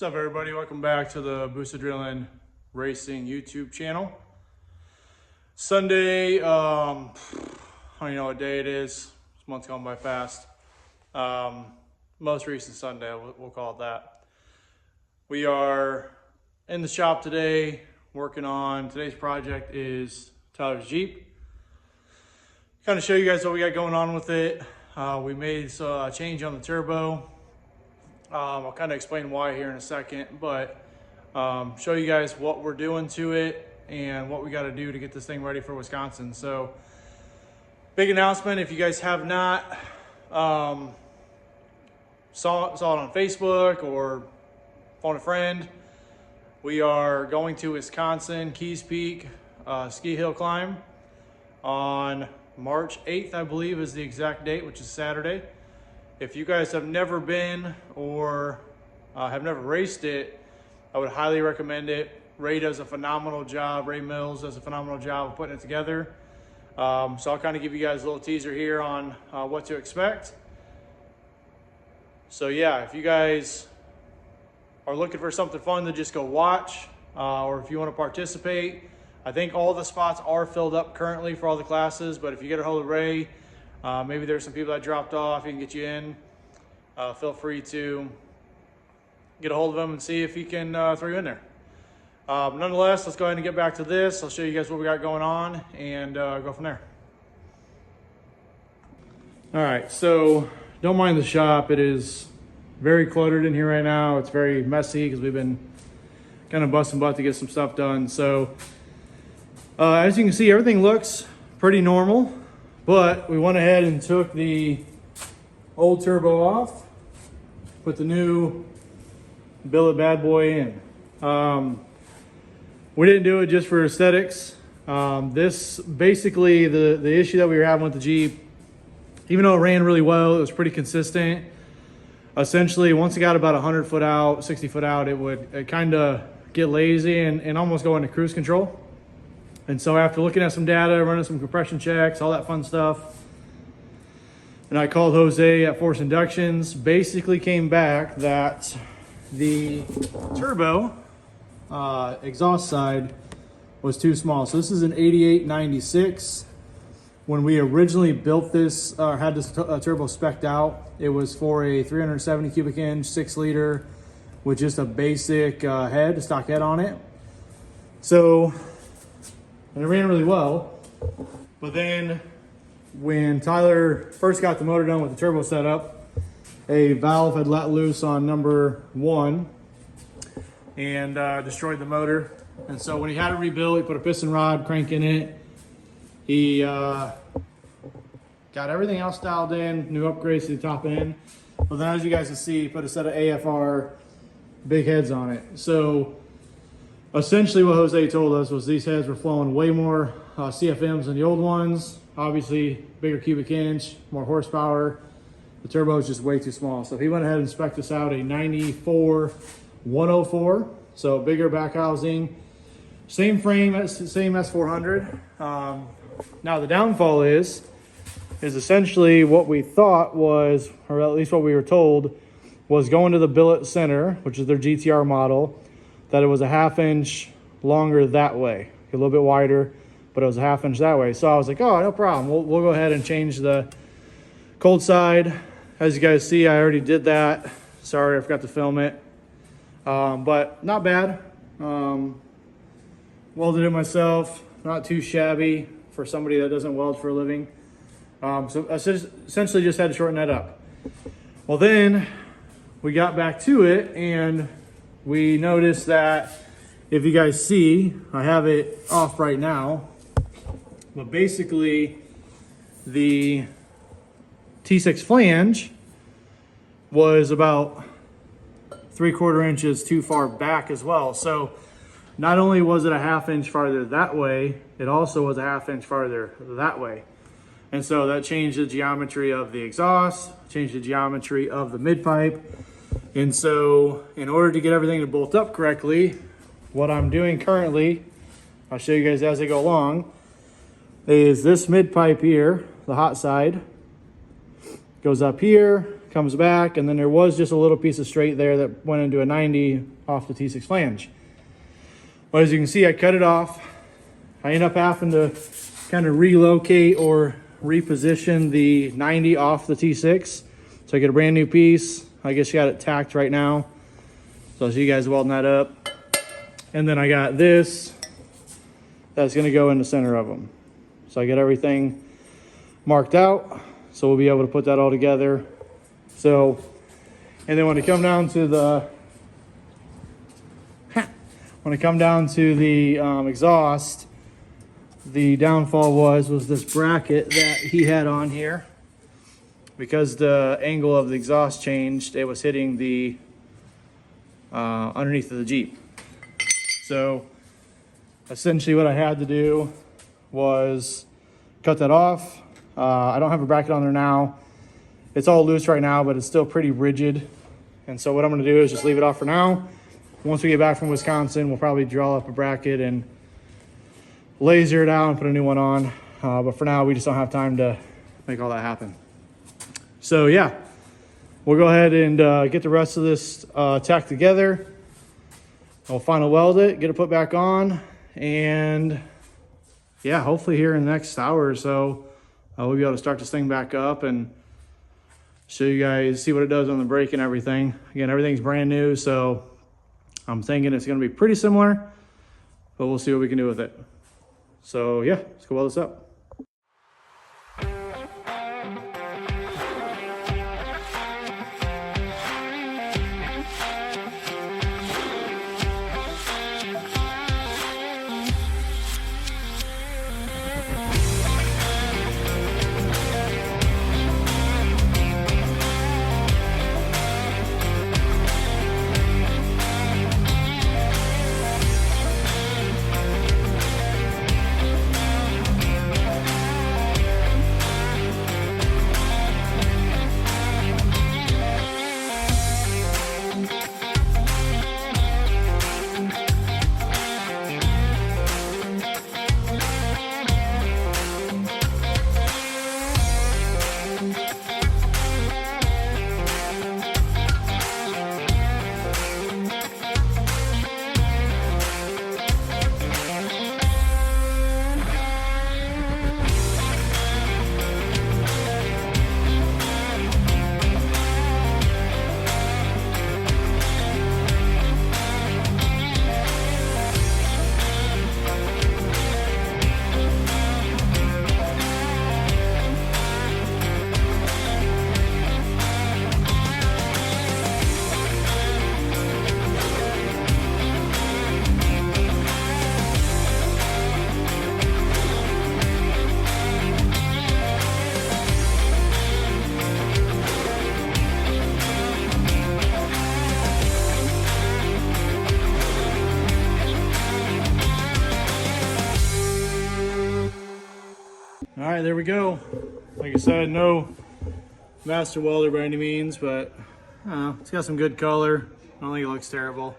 What's up, everybody? Welcome back to the Boost Adrenaline Racing YouTube channel. Sunday, I don't even know what day it is. This month's gone by fast. Most recent Sunday, we'll call it that. We are in the shop today working on today's project is Tyler's Jeep. Kind of show you guys what we got going on with it. We made a change on the turbo. I'll kind of explain why here in a second, but show you guys what we're doing to it and what we got to do to get this thing ready for Wisconsin. So big announcement. If you guys have not saw it on Facebook or phone a friend, we are going to Wisconsin Keys Peak ski hill climb on March 8th, I believe is the exact date, which is Saturday. If you guys have never been or have never raced it, I would highly recommend it. Ray does a phenomenal job. Ray Mills does a phenomenal job of putting it together. So I'll kind of give you guys a little teaser here on what to expect. So yeah, if you guys are looking for something fun to just go watch, or if you want to participate, I think all the spots are filled up currently for all the classes, but if you get a hold of Ray, maybe there's some people that dropped off, he can get you in. Feel free to get a hold of him and see if he can throw you in there. Nonetheless, let's go ahead and get back to this. I'll show you guys what we got going on and go from there. All right, so don't mind the shop. It is very cluttered in here right now. It's very messy because we've been kind of busting butt to get some stuff done. So as you can see, everything looks pretty normal. But we went ahead and took the old turbo off, put the new billet bad boy in. We didn't do it just for aesthetics. This basically, the issue that we were having with the Jeep, even though it ran really well, it was pretty consistent. Essentially, once it got about 100 foot out, 60 foot out, it would kind of get lazy and almost go into cruise control. And so after looking at some data, running some compression checks, all that fun stuff, and I called Jose at Force Inductions, basically came back that the turbo exhaust side was too small. So this is an 8896. When we originally built this, had this turbo spec'd out, it was for a 370 cubic inch, 6 liter, with just a basic head, stock head on it. So, and it ran really well, but then when Tyler first got the motor done with the turbo setup, a valve had let loose on number 1 and destroyed the motor. And so when he had it rebuilt, he put a piston rod crank in it. He got everything else dialed in, new upgrades to the top end. But then as you guys can see, he put a set of AFR big heads on it. So essentially what Jose told us was these heads were flowing way more CFMs than the old ones. Obviously, bigger cubic inch, more horsepower. The turbo is just way too small. So he went ahead and spec'd us out a 94-104. So bigger back housing. Same frame, same S400. Now the downfall is essentially what we thought was, or at least what we were told, was going to the billet center, which is their GTR model, that it was a 1/2 inch longer that way, a little bit wider, but it was a 1/2 inch that way. So I was like, oh, no problem. We'll go ahead and change the cold side. As you guys see, I already did that. Sorry, I forgot to film it. But not bad. Welded it myself, not too shabby for somebody that doesn't weld for a living. So I essentially just had to shorten that up. Well, then we got back to it and we noticed that, if you guys see, I have it off right now, but basically the T6 flange was about 3/4 inches too far back as well. So not only was it a 1/2 inch farther that way, it also was a 1/2 inch farther that way. And so that changed the geometry of the exhaust, changed the geometry of the mid pipe. And so in order to get everything to bolt up correctly, what I'm doing currently, I'll show you guys as I go along, is this mid pipe here, the hot side, goes up here, comes back, and then there was just a little piece of straight there that went into a 90 off the T6 flange. But as you can see, I cut it off. I end up having to kind of relocate or reposition the 90 off the T6. So I get a brand new piece. I guess you got it tacked right now. So I'll show you guys welding that up. And then I got this that's gonna go in the center of them. So I get everything marked out. So we'll be able to put that all together. So, and then when it come down to the, exhaust, the downfall was this bracket that he had on here. Because the angle of the exhaust changed, it was hitting the underneath of the Jeep. So essentially what I had to do was cut that off. I don't have a bracket on there now. It's all loose right now, but it's still pretty rigid. And so what I'm gonna do is just leave it off for now. Once we get back from Wisconsin, we'll probably draw up a bracket and laser it out and put a new one on. But for now, we just don't have time to make all that happen. So yeah, we'll go ahead and get the rest of this tacked together. We'll final weld it, get it put back on, and yeah, hopefully here in the next hour or so, we'll be able to start this thing back up and show you guys, see what it does on the brake and everything. Again, everything's brand new, so I'm thinking it's gonna be pretty similar, but we'll see what we can do with it. So yeah, let's go weld this up. All right, there we go. Like I said, no master welder by any means, but it's got some good color. I don't think it looks terrible.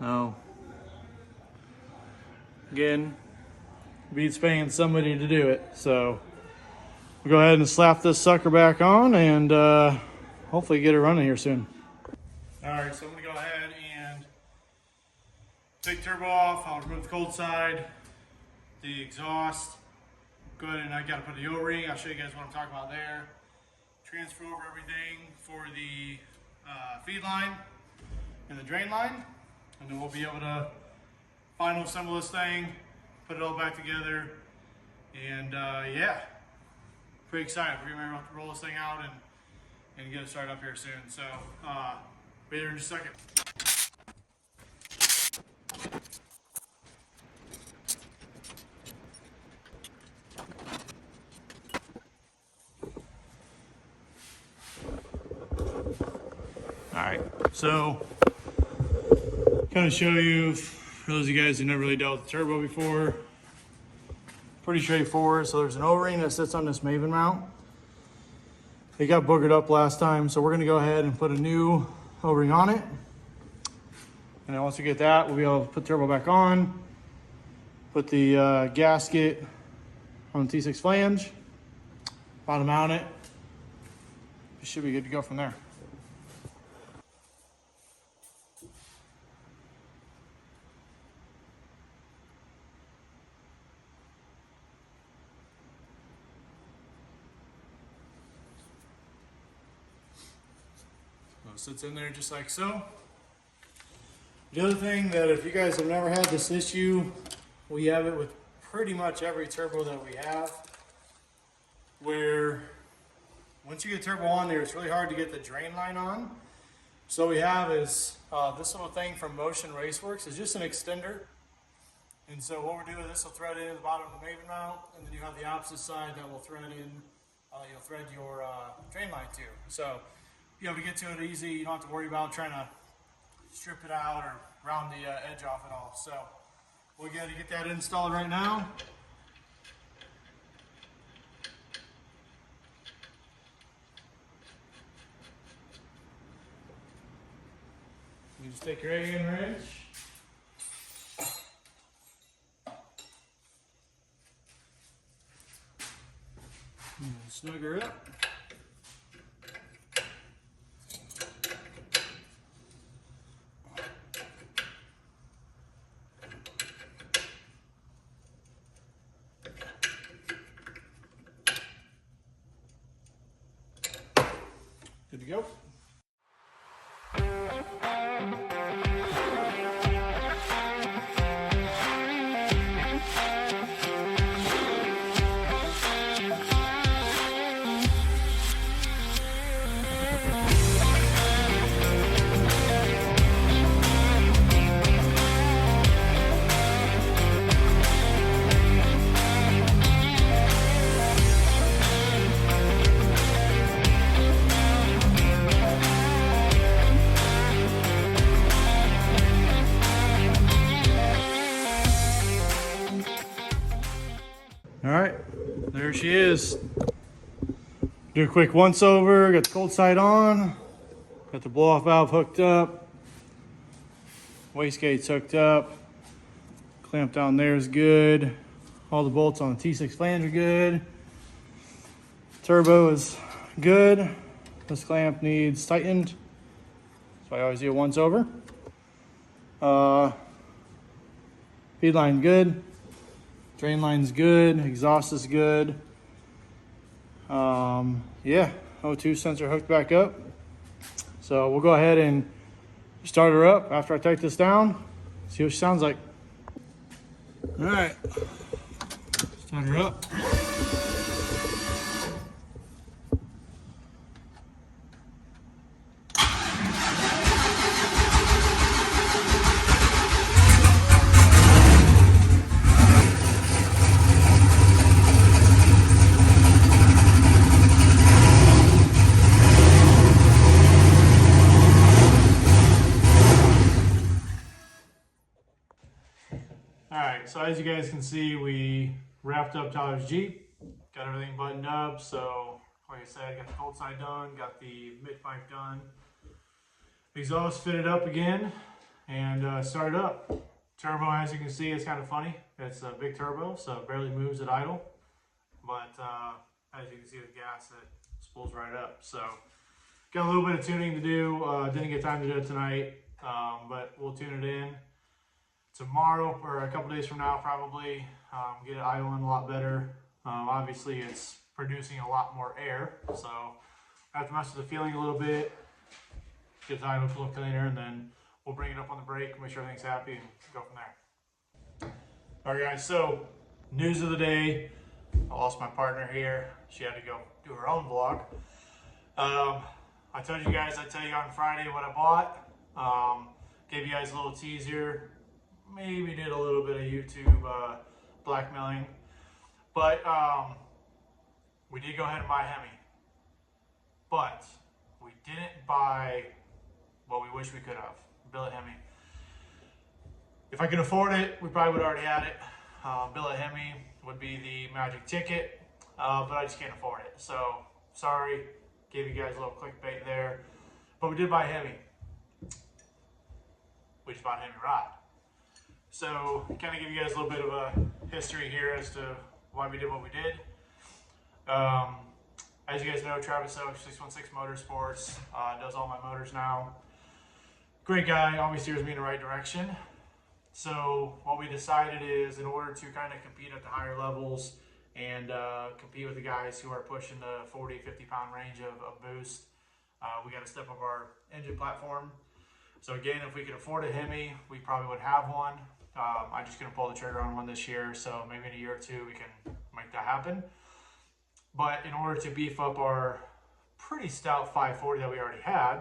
No. Again, beats paying somebody to do it. So we'll go ahead and slap this sucker back on and hopefully get it running here soon. All right, so I'm gonna go ahead and take the turbo off. I'll remove the cold side, the exhaust. Go ahead and I gotta put the O-ring. I'll show you guys what I'm talking about there. Transfer over everything for the feed line and the drain line. And then we'll be able to final assemble this thing, put it all back together. And yeah, pretty excited. We're gonna roll this thing out and get it started up here soon. So be there in just a second. All right, so kind of show you, for those of you guys who never really dealt with the turbo before, pretty straightforward. So there's an O-ring that sits on this Maven mount. It got boogered up last time, so we're gonna go ahead and put a new O-ring on it. And then once we get that, we'll be able to put the turbo back on, put the gasket on the T6 flange, bottom mount it, it should be good to go from there. So it sits in there just like so. The other thing that if you guys have never had this issue, we have it with pretty much every turbo that we have, where once you get turbo on there, it's really hard to get the drain line on. So what we have is this little thing from Motion Raceworks. It's just an extender. And so what we're doing, this will thread in at the bottom of the maven mount, and then you have the opposite side that will thread in, you'll thread your drain line to. So you'll be able to get to it easy. You don't have to worry about trying to strip it out or round the edge off at all. So we're going to get that installed right now. You just take your A-in wrench. And snug her up. Good to go. All right, there she is. Do a quick once over, got the cold side on, got the blow off valve hooked up, wastegate's hooked up, clamp down there is good, all the bolts on the T6 flange are good, turbo is good, this clamp needs tightened, so I always do a once over. Feed line good. Drain line's good, exhaust is good. Yeah, O2 sensor hooked back up. So we'll go ahead and start her up after I take this down, see what she sounds like. All right, start her up. Alright, so as you guys can see, we wrapped up Tyler's Jeep, got everything buttoned up. So like I said, got the cold side done, got the mid pipe done, exhaust fitted up again, and started up. Turbo, as you can see, is kind of funny. It's a big turbo, so it barely moves at idle, but as you can see with gas, it spools right up. So got a little bit of tuning to do. Didn't get time to do it tonight, but we'll tune it in tomorrow or a couple days from now, probably. Get it idling a lot better. Obviously it's producing a lot more air, so I have to mess with the feeling a little bit, get the idle a little cleaner, and then we'll bring it up on the brake, make sure everything's happy, and go from there. All right guys, so news of the day. I lost my partner here. She had to go do her own vlog. I told you guys I'd tell you on Friday what I bought. Gave you guys a little teaser. Maybe did a little bit of YouTube blackmailing, but we did go ahead and buy Hemi, but we didn't buy what we wish we could have, billet Hemi. If I could afford it, we probably would have already had it. Billet Hemi would be the magic ticket, but I just can't afford it. So sorry, gave you guys a little clickbait there, but we did buy Hemi. We just bought Hemi rod. So kind of give you guys a little bit of a history here as to why we did what we did. As As you guys know, Travis Oak, 616 Motorsports, does all my motors now. Great guy, always steers me in the right direction. So what we decided is, in order to kind of compete at the higher levels and compete with the guys who are pushing the 40, 50 pound range of boost, we got to step up our engine platform. So again, if we could afford a Hemi, we probably would have one. I'm just gonna pull the trigger on one this year, so maybe in a year or two we can make that happen. But in order to beef up our pretty stout 540 that we already had,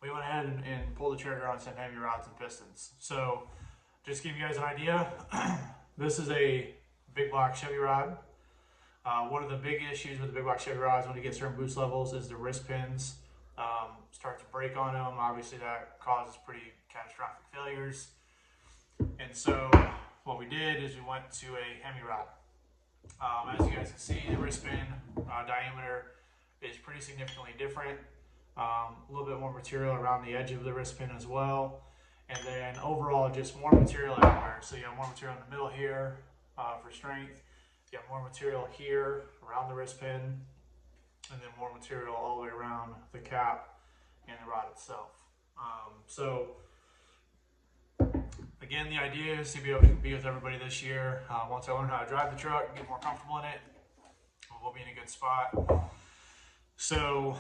we went ahead and pulled the trigger on some Hemi rods and pistons. So just to give you guys an idea, this is a big block Chevy rod. One of the big issues with the big block Chevy rods when you get certain boost levels is the wrist pins start to break on them. Obviously that causes pretty catastrophic failures. And so what we did is we went to a Hemi rod. As you guys can see, the wrist pin diameter is pretty significantly different. A little bit more material around the edge of the wrist pin as well. And then overall, just more material everywhere. So you have more material in the middle here for strength. You have more material here around the wrist pin. And then more material all the way around the cap and the rod itself. So again, the idea is to be able to compete with everybody this year. Once I learn how to drive the truck, get more comfortable in it, we'll be in a good spot. So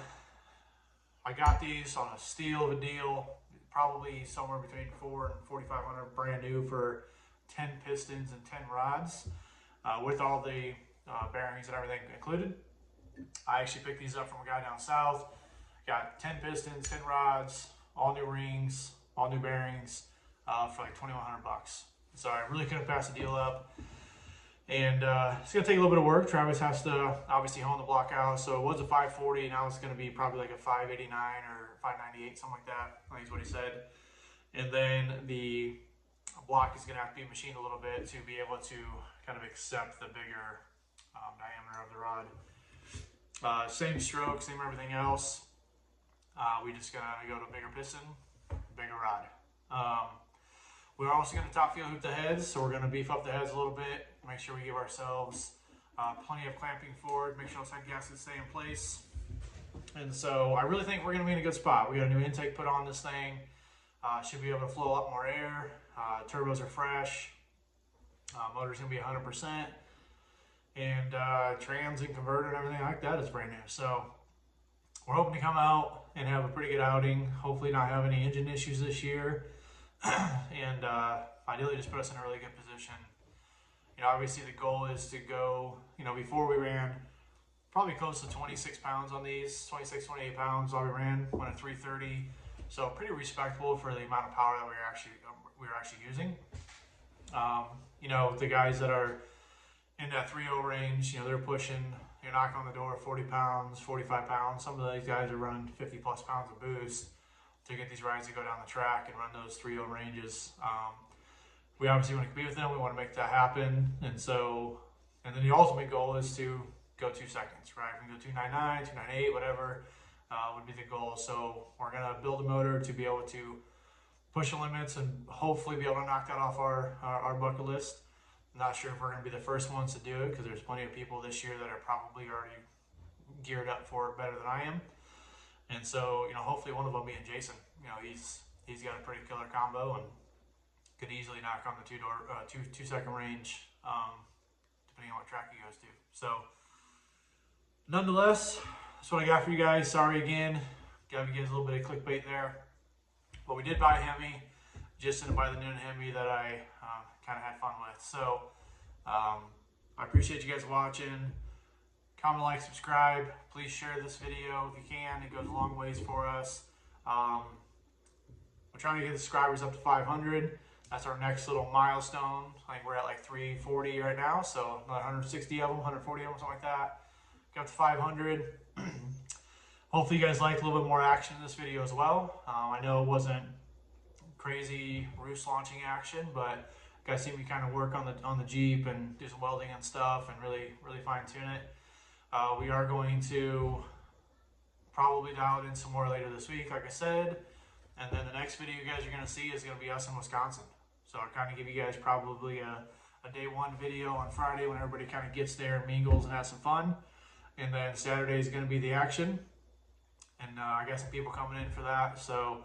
I got these on a steal of a deal, probably somewhere between $400 and $4,500 brand new for 10 pistons and 10 rods, with all the bearings and everything included. I actually picked these up from a guy down south. Got 10 pistons, 10 rods, all new rings, all new bearings, for like $2,100 bucks. So I really couldn't pass the deal up. And it's gonna take a little bit of work. Travis has to obviously hone the block out. So it was a 540, now it's gonna be probably like a 589 or 598, something like that. I think is what he said. And then the block is gonna have to be machined a little bit to be able to kind of accept the bigger diameter of the rod. Same stroke, same everything else. We just gotta go to a bigger piston, bigger rod. We're also going to top fuel hoop the heads, so we're going to beef up the heads a little bit, make sure we give ourselves plenty of clamping forward, make sure those head gaskets stay in place. And so I really think we're going to be in a good spot. We got a new intake put on this thing, should be able to flow a lot more air. Turbos are fresh, motor's going to be 100%, and trans and converter and everything like that is brand new. So we're hoping to come out and have a pretty good outing, hopefully not have any engine issues this year. And ideally just put us in a really good position. You know, obviously the goal is to go, you know, before we ran probably close to 26 pounds on these, 26, 28 pounds while we ran, went at 330. So pretty respectable for the amount of power that we were actually using. You know, the guys that are in that 3.0 range, you know, they're pushing, you're knocking on the door 40 pounds, 45 pounds. Some of these guys are running 50 plus pounds of boost to get these rides to go down the track and run those 3.0 ranges. We obviously want to compete with them. We want to make that happen. And so, and then the ultimate goal is to go 2 seconds, right? We can go 299, 298, whatever would be the goal. So we're going to build a motor to be able to push the limits and hopefully be able to knock that off our bucket list. I'm not sure if we're going to be the first ones to do it, because there's plenty of people this year that are probably already geared up for it better than I am. And so, you know, hopefully one of them being Jason. You know, he's got a pretty killer combo and could easily knock on the 2 second range, depending on what track he goes to. So, nonetheless, that's what I got for you guys. Sorry again, got you guys a little bit of clickbait there. But we did buy a Hemi. Just didn't buy the NOONAN Hemi that I kind of had fun with. So, I appreciate you guys watching. Comment, like, subscribe. Please share this video if you can. It goes a long ways for us. We're trying to get the subscribers up to 500. That's our next little milestone. I think we're at like 340 right now. So another 160 of them, 140 of them, something like that. Got to 500. Hopefully you guys liked a little bit more action in this video as well. I know it wasn't crazy roost launching action, but you guys see me kind of work on the Jeep and do some welding and stuff and really fine tune it. We are going to probably dial it in some more later this week, like I said. And then the next video you guys are going to see is going to be us in Wisconsin. So I'll kind of give you guys probably a day one video on Friday when everybody kind of gets there and mingles and has some fun. And then Saturday is going to be the action. And I got some people coming in for that. So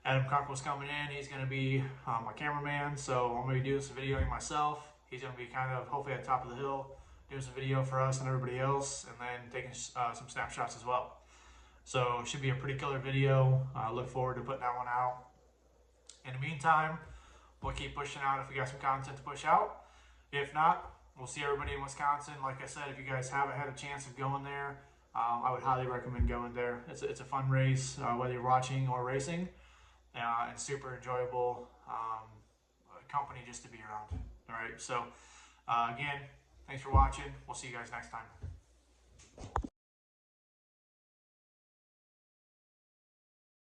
Adam Cockrell's coming in. He's going to be my cameraman. So I'm going to be doing some videoing myself. He's going to be kind of hopefully at the top of the hill, doing some video for us and everybody else, and then taking some snapshots as well. So it should be a pretty killer video. I look forward to putting that one out. In the meantime, we'll keep pushing out if we got some content to push out. If not, we'll see everybody in Wisconsin. Like I said, if you guys haven't had a chance of going there, I would highly recommend going there. It's a fun race, whether you're watching or racing, and super enjoyable company just to be around. All right, so again, thanks for watching. We'll see you guys next time.